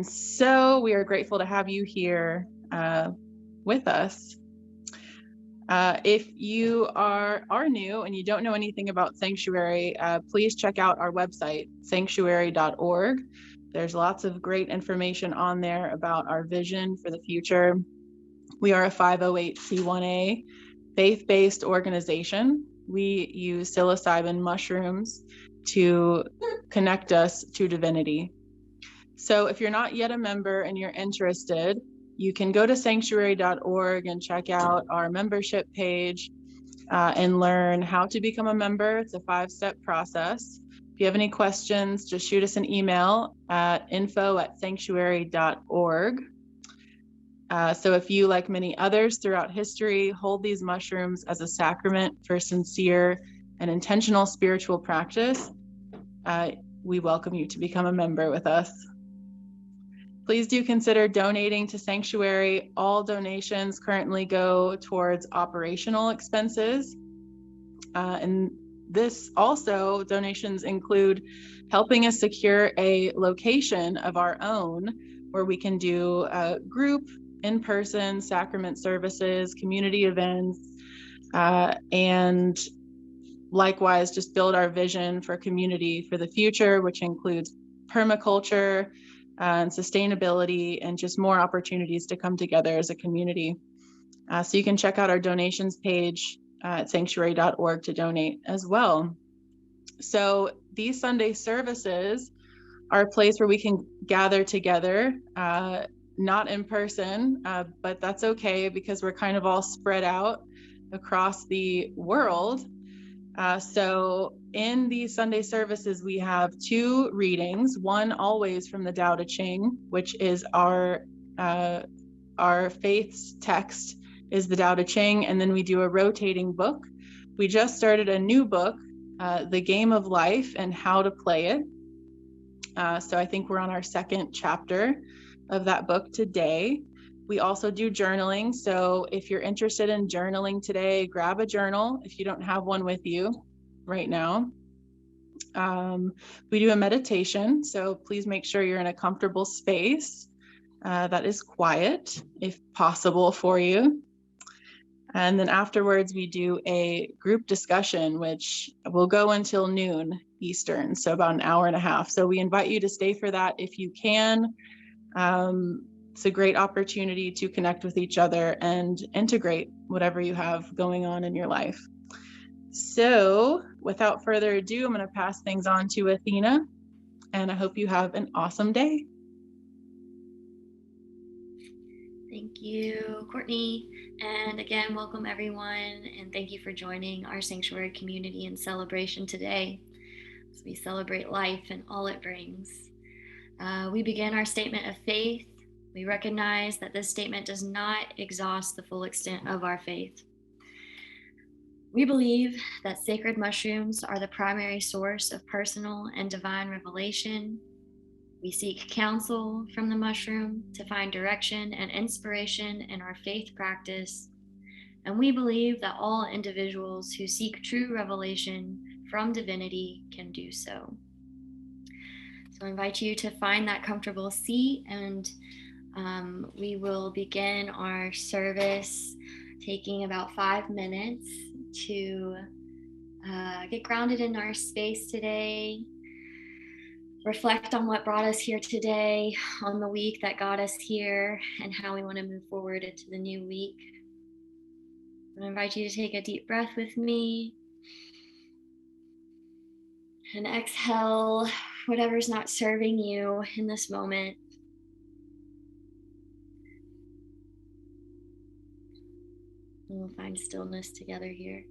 So we are grateful to have you here with us. If you are new and you don't know anything about Psanctuary, please check out our website, psanctuary.org. There's lots of great information on there about our vision for the future. We are a 508c1a faith-based organization. We use psilocybin mushrooms to connect us to divinity. So if you're not yet a member and you're interested, you can go to psanctuary.org and check out our membership page and learn how to become a member. It's a 5-step process. If you have any questions, just shoot us an email at info@psanctuary.org. So if you, like many others throughout history, hold these mushrooms as a sacrament for sincere and intentional spiritual practice, we welcome you to become a member with us. Please do consider donating to Psanctuary. All donations currently go towards operational expenses. And this also, donations include helping us secure a location of our own where we can do group, in-person sacrament services, community events, and likewise just build our vision for community for the future, which includes permaculture, and sustainability, and just more opportunities to come together as a community. So you can check out our donations page at psanctuary.org to donate as well. So these Sunday services are a place where we can gather together, not in person, but that's okay because we're kind of all spread out across the world. So in these Sunday services, we have 2 readings, one always from the Tao Te Ching, which is our faith's text is the Tao Te Ching, and then we do a rotating book. We just started a new book, The Game of Life and How to Play It. So I think we're on our 2nd chapter of that book today. We also do journaling. So if you're interested in journaling today, grab a journal if you don't have one with you right now. We do a meditation. So please make sure you're in a comfortable space that is quiet, if possible for you. And then afterwards, we do a group discussion, which will go until noon Eastern, so about an hour and a half. So we invite you to stay for that if you can. It's a great opportunity to connect with each other and integrate whatever you have going on in your life. So without further ado, I'm going to pass things on to Athena, and I hope you have an awesome day. Thank you, Courtney. And again, welcome everyone, and thank you for joining our Sanctuary community and celebration today as we celebrate life and all it brings. We begin our statement of faith. We recognize that this statement does not exhaust the full extent of our faith. We believe that sacred mushrooms are the primary source of personal and divine revelation. We seek counsel from the mushroom to find direction and inspiration in our faith practice. And we believe that all individuals who seek true revelation from divinity can do so. So I invite you to find that comfortable seat, and we will begin our service taking about 5 minutes to get grounded in our space today, reflect on what brought us here today, on the week that got us here, and how we want to move forward into the new week. I invite you to take a deep breath with me and exhale whatever's not serving you in this moment. And we'll find stillness together here.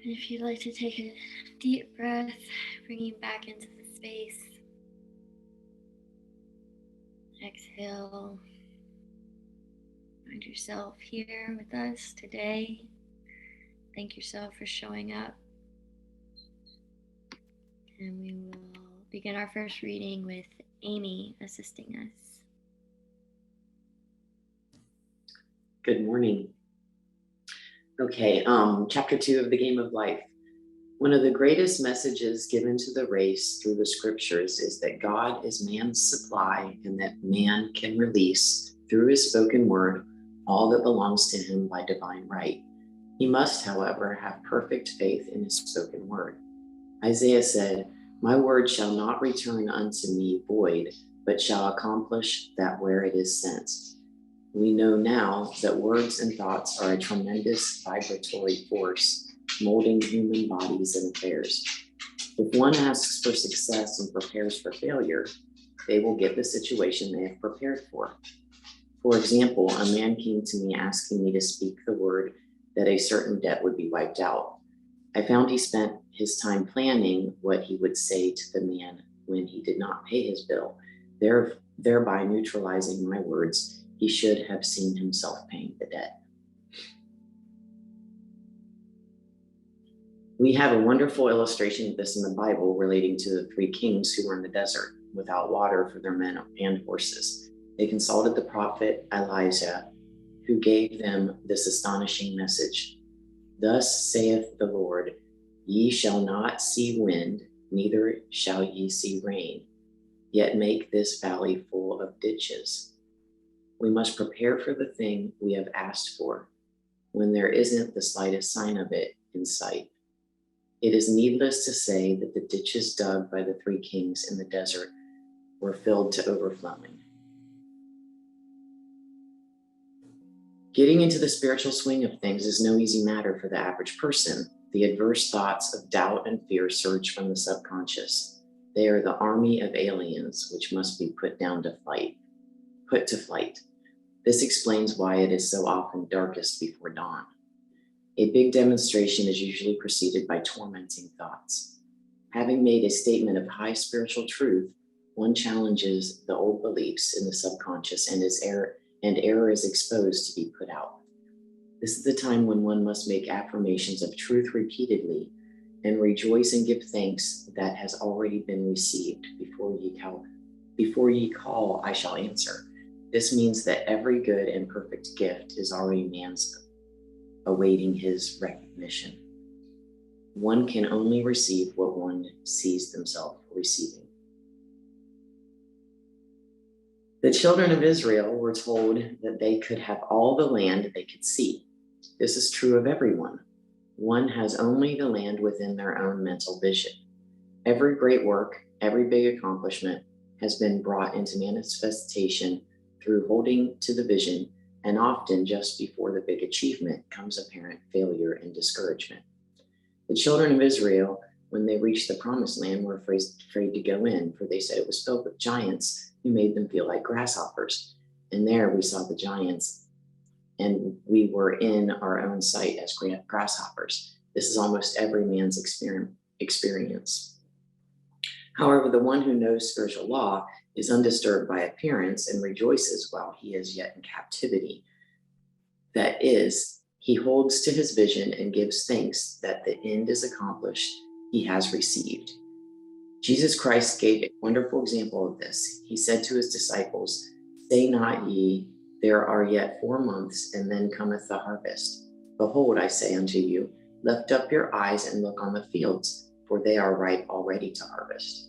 If you'd like to take a deep breath, bringing back into the space. Exhale. Find yourself here with us today. Thank yourself for showing up. And we will begin our first reading with Amy assisting us. Good morning. Okay, chapter 2 of the Game of Life. One of the greatest messages given to the race through the scriptures is that God is man's supply and that man can release, through his spoken word, all that belongs to him by divine right. He must, however, have perfect faith in his spoken word. Isaiah said, "My word shall not return unto me void, but shall accomplish that where it is sent." We know now that words and thoughts are a tremendous vibratory force, molding human bodies and affairs. If one asks for success and prepares for failure, they will get the situation they have prepared for. For example, a man came to me asking me to speak the word that a certain debt would be wiped out. I found he spent his time planning what he would say to the man when he did not pay his bill, thereby neutralizing my words. He should have seen himself paying the debt. We have a wonderful illustration of this in the Bible relating to the 3 kings who were in the desert without water for their men and horses. They consulted the prophet Elijah, who gave them this astonishing message. "Thus saith the Lord, ye shall not see wind, neither shall ye see rain, yet make this valley full of ditches." We must prepare for the thing we have asked for when there isn't the slightest sign of it in sight. It is needless to say that the ditches dug by the 3 kings in the desert were filled to overflowing. Getting into the spiritual swing of things is no easy matter for the average person. The adverse thoughts of doubt and fear surge from the subconscious. They are the army of aliens which must be put to flight. This explains why it is so often darkest before dawn. A big demonstration is usually preceded by tormenting thoughts. Having made a statement of high spiritual truth, one challenges the old beliefs in the subconscious and error is exposed to be put out. This is the time when one must make affirmations of truth repeatedly and rejoice and give thanks that has already been received. Before ye call, I shall answer. This means that every good and perfect gift is already man's, awaiting his recognition. One can only receive what one sees themselves receiving. The children of Israel were told that they could have all the land they could see. This is true of everyone. One has only the land within their own mental vision. Every great work, every big accomplishment has been brought into manifestation through holding to the vision, and often just before the big achievement comes apparent failure and discouragement. The children of Israel, when they reached the promised land, were afraid to go in, for they said it was filled with giants who made them feel like grasshoppers. And there we saw the giants, and we were in our own sight as grasshoppers. This is almost every man's experience. However, the one who knows spiritual law is undisturbed by appearance and rejoices while he is yet in captivity. That is, he holds to his vision and gives thanks that the end is accomplished he has received. Jesus Christ gave a wonderful example of this. He said to his disciples, "Say not ye, there are yet 4 months, and then cometh the harvest. Behold, I say unto you, lift up your eyes and look on the fields, for they are ripe already to harvest."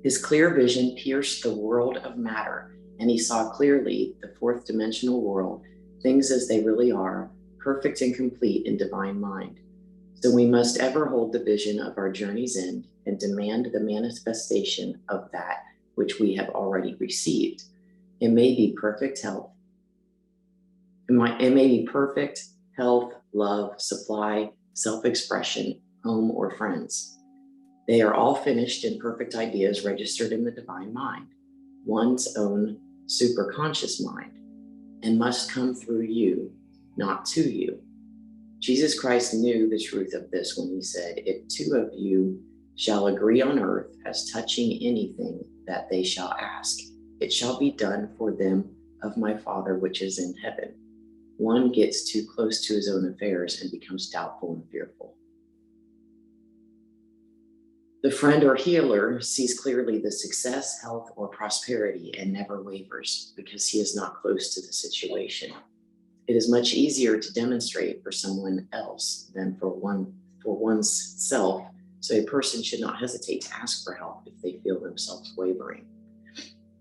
His clear vision pierced the world of matter, and he saw clearly the 4th dimensional world, things as they really are, perfect and complete in divine mind. So we must ever hold the vision of our journey's end and demand the manifestation of that which we have already received. It may be perfect health. It may be perfect health, love, supply, self-expression, home, or friends. They are all finished and perfect ideas registered in the divine mind, one's own superconscious mind. and must come through you, not to you. Jesus Christ knew the truth of this when he said, if two of you shall agree on earth as touching anything that they shall ask, it shall be done for them of my Father which is in heaven. One gets too close to his own affairs and becomes doubtful and fearful. The friend or healer sees clearly the success, health, or prosperity and never wavers because he is not close to the situation. It is much easier to demonstrate for someone else than for one's self, so a person should not hesitate to ask for help if they feel themselves wavering.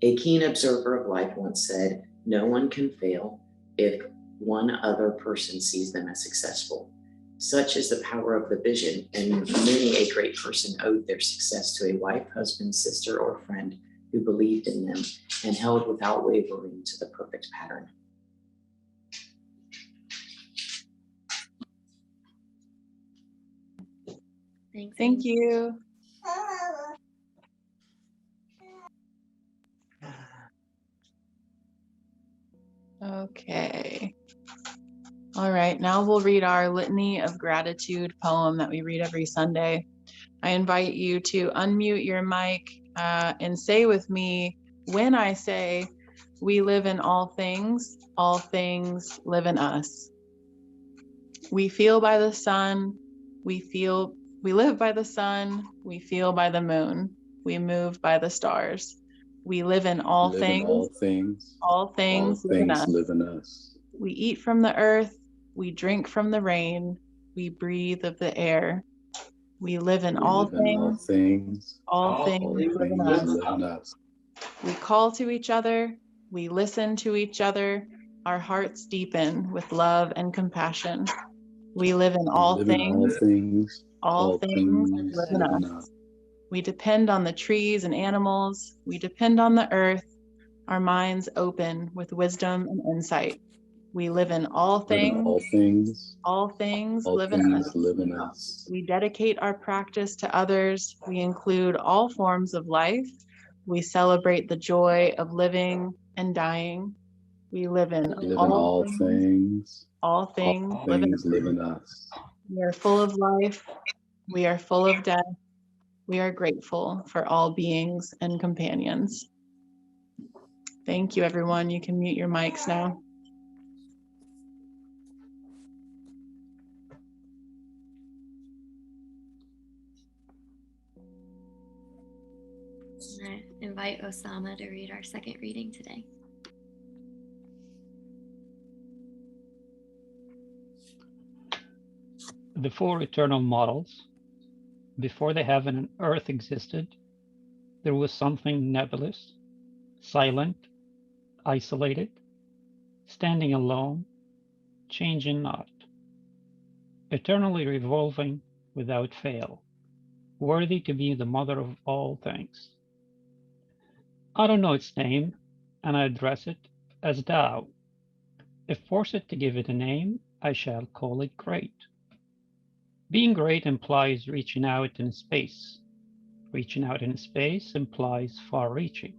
A keen observer of life once said, no one can fail if one other person sees them as successful. Such is the power of the vision, and many a great person owed their success to a wife, husband, sister, or friend who believed in them and held without wavering to the perfect pattern. Thanks. Thank you. Okay. All right, now we'll read our litany of gratitude poem that we read every Sunday. I invite you to unmute your mic and say with me, when I say, we live in all things live in us. We feel by the sun, we live by the sun, we feel by the moon, we move by the stars. We live in all things live in us. We eat from the earth, we drink from the rain, we breathe of the air. We live in all things live in us. We call to each other, we listen to each other, our hearts deepen with love and compassion. We live in all things live in us. We depend on the trees and animals, we depend on the earth, our minds open with wisdom and insight. We live in all things live in us. We dedicate our practice to others. We include all forms of life. We celebrate the joy of living and dying. We live in all things live in us. We are full of life. We are full of death. We are grateful for all beings and companions. Thank you, everyone. You can mute your mics now. I invite Osama to read our second reading today. The four eternal models. Before the heaven and earth existed, there was something nebulous, silent, isolated, standing alone, changing not, eternally revolving without fail, worthy to be the mother of all things. I don't know its name, and I address it as thou. If forced to give it a name, I shall call it great. Being great implies reaching out in space. Reaching out in space implies far-reaching.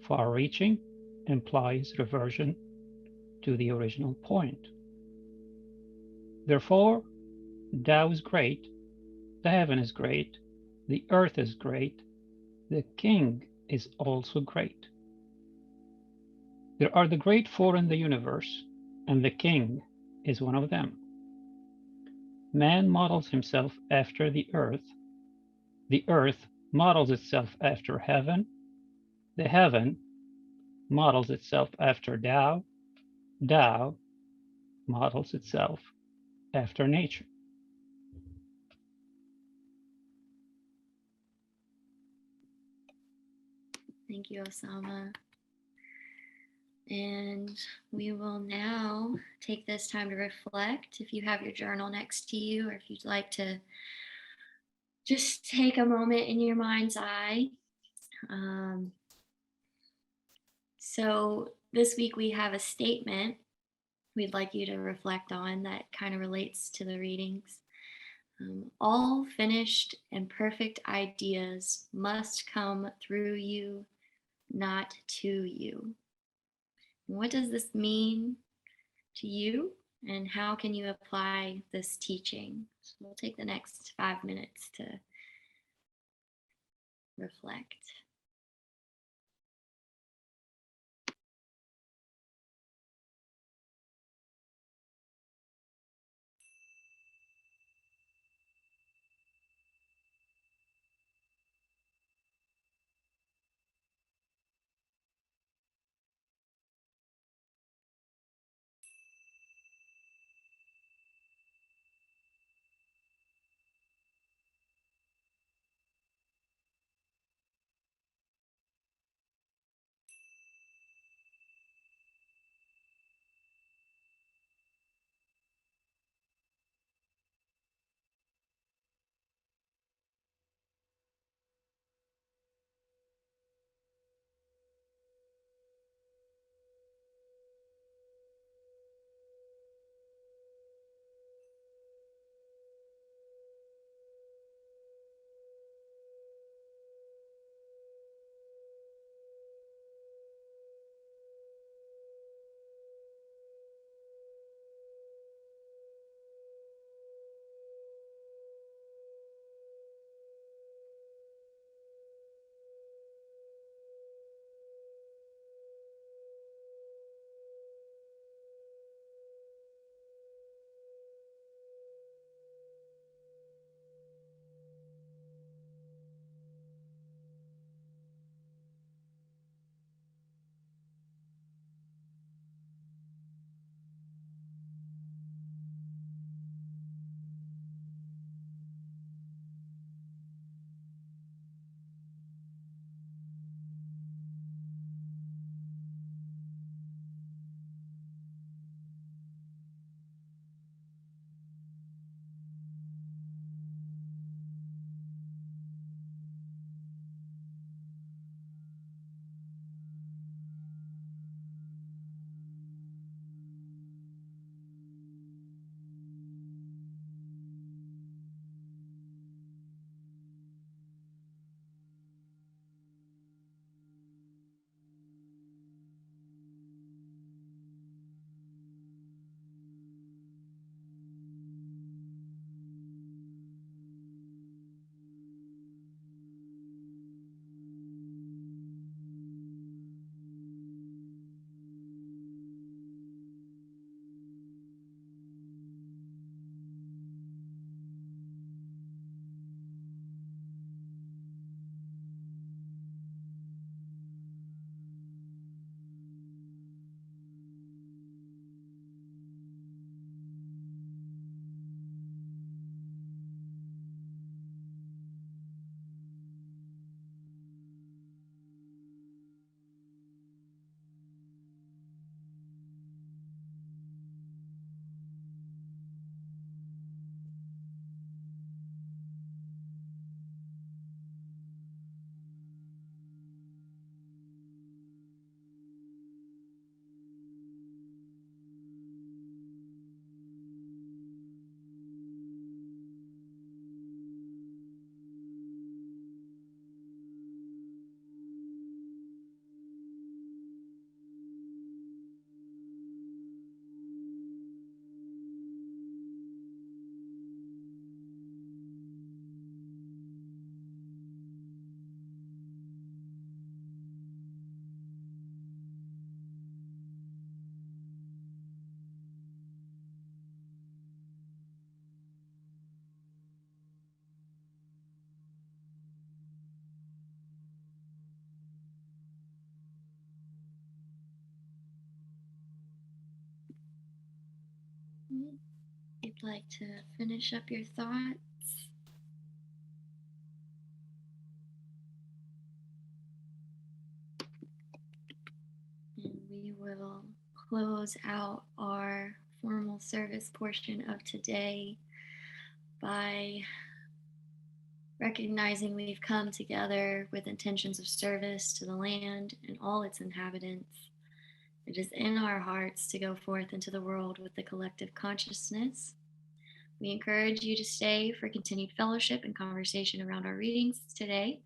Far-reaching implies reversion to the original point. Therefore, Tao is great, the heaven is great, the earth is great, the king is also great. There are the great four in the universe, and the king is one of them. Man models himself after the earth models itself after heaven, the heaven models itself after Tao, Tao models itself after nature. Thank you, Osama. And we will now take this time to reflect. If you have your journal next to you, or if you'd like to just take a moment in your mind's eye. So this week we have a statement we'd like you to reflect on that kind of relates to the readings. All finished and perfect ideas must come through you, not to you. What does this mean to you, and how can you apply this teaching? So we'll take the next 5 minutes to reflect. If you'd like to finish up your thoughts. And we will close out our formal service portion of today by recognizing we've come together with intentions of service to the land and all its inhabitants. It is in our hearts to go forth into the world with the collective consciousness. We encourage you to stay for continued fellowship and conversation around our readings today.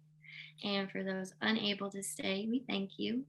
And for those unable to stay, we thank you.